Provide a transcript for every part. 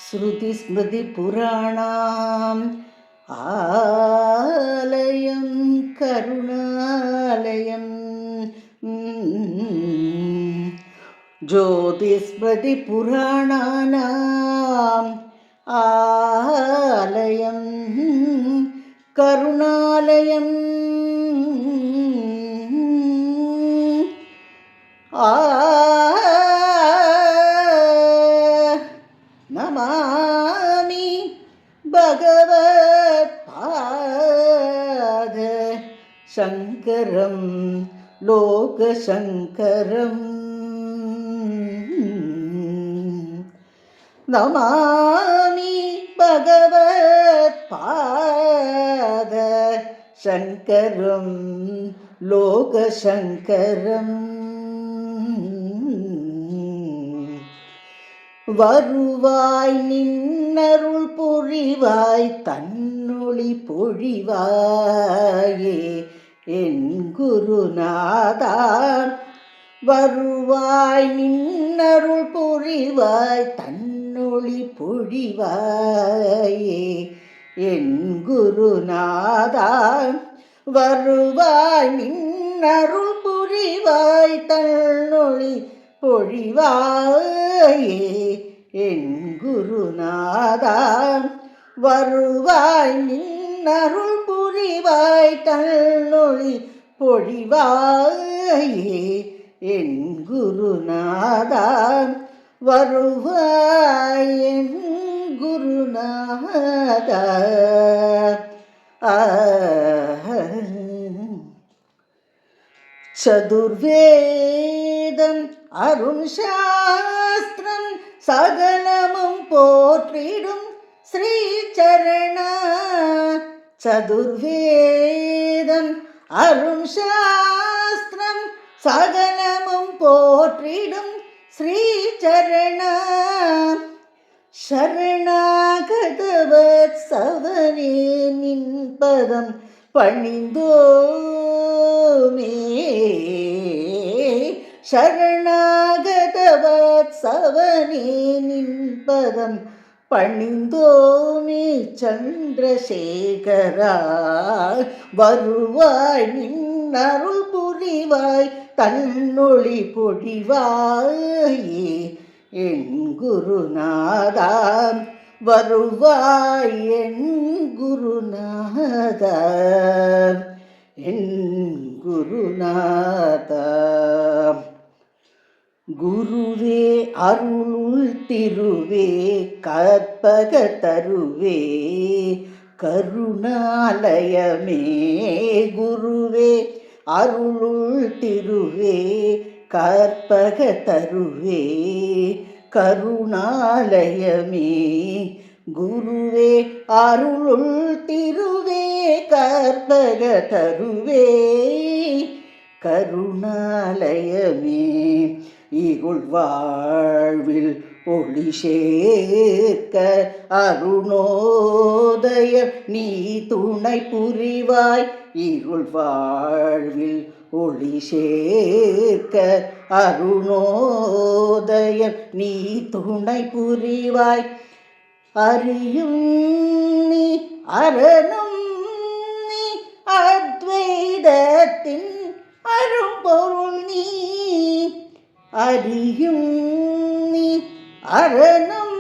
ஸ்ருதிஸ்மிருதிபுராணாம் ஆலயம் கருணாலயம் ஜோதிஸ்மிருதிபுராணானாம் ஆலயம் கருணாலயம் நமாமி பகவத்பாத சங்கரம் லோகசங்கரம் நமாமி பகவத்பாத சங்கரம் லோகசங்கரம் வருவாய் நின்னருள் பொழிவாய் தன்னொளி பொழிவாயே என் குருநாதா. வருவாய் நின்னருள் பொழிவாய் தன்னொளி பொழிவாயே என் குருநாதா. வருவாய் நின்னருள் புரிவாய் தன்னொளி பொழிவாயே என் குருநாதா. வருவாய் நின்னருள் புரிவாய் தன்னொளி பொழிவாயே என் குருநாதா. வருவாய் என் குருநாதா. சதுர்வேதம் அருண் சாஸ்திரம் சகலமும் போற்றிடும் ஸ்ரீ சரணா. சதுர்வேதம் அருண் சாஸ்திரம் சகலமும் போற்றிடும் ஸ்ரீ சரணா. சரணாகதவத்சவனே நின் பதம் பணிந்தோமே. சரணாகதவத்சவனே நின் பதம் பணிந்தோமே. சந்திரசேகரா வருவாய் நின் அருள் புரிவாய் தன்னொளி பொழிவாயே என் குருநாதா. வருவாய் என் குருநாதா. என் குருநாதா. குருவே அருளுள் திருவே கற்பக தருவே கருணாலயமே. குருவே அருளுள் திருவே கற்பக தருவே கருணாலயமே. குருவே அருளுள் திருவே கற்பக தருவே கருணாலயமே. இருள் வாழ்வில் ஒளி சேர்க்க அருணோதயம் நீ துணை புரிவாய். இருள் வாழ்வில் ஒளி சேர்க்க அருணோதயம் நீ துணை புரிவாய். அறியும் நீ அரணும் நீ அத்வைதத்தின் அரும்பொருள் நீ. அறியும் நீ அரணும்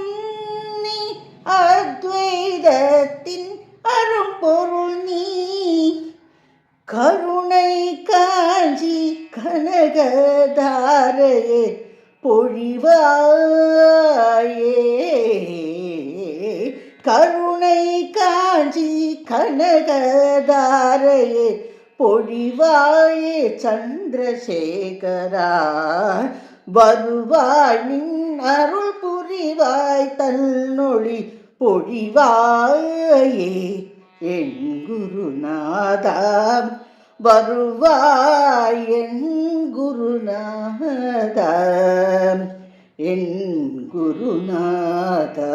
நீ அத்வைதத்தின் அரும்பொருள் நீ. கருணை காஞ்சி கனகதாரையே பொழிவாயே. கருணை காஞ்சி கனகதாரையே பொழிவாயே. சந்திரசேகரா வருவாய் நின் அருள் புரிவாய் தன்னொளி பொழிவாயே என் குருநாதா. வருவாய் என் குருநாதா. என் குருநாதா.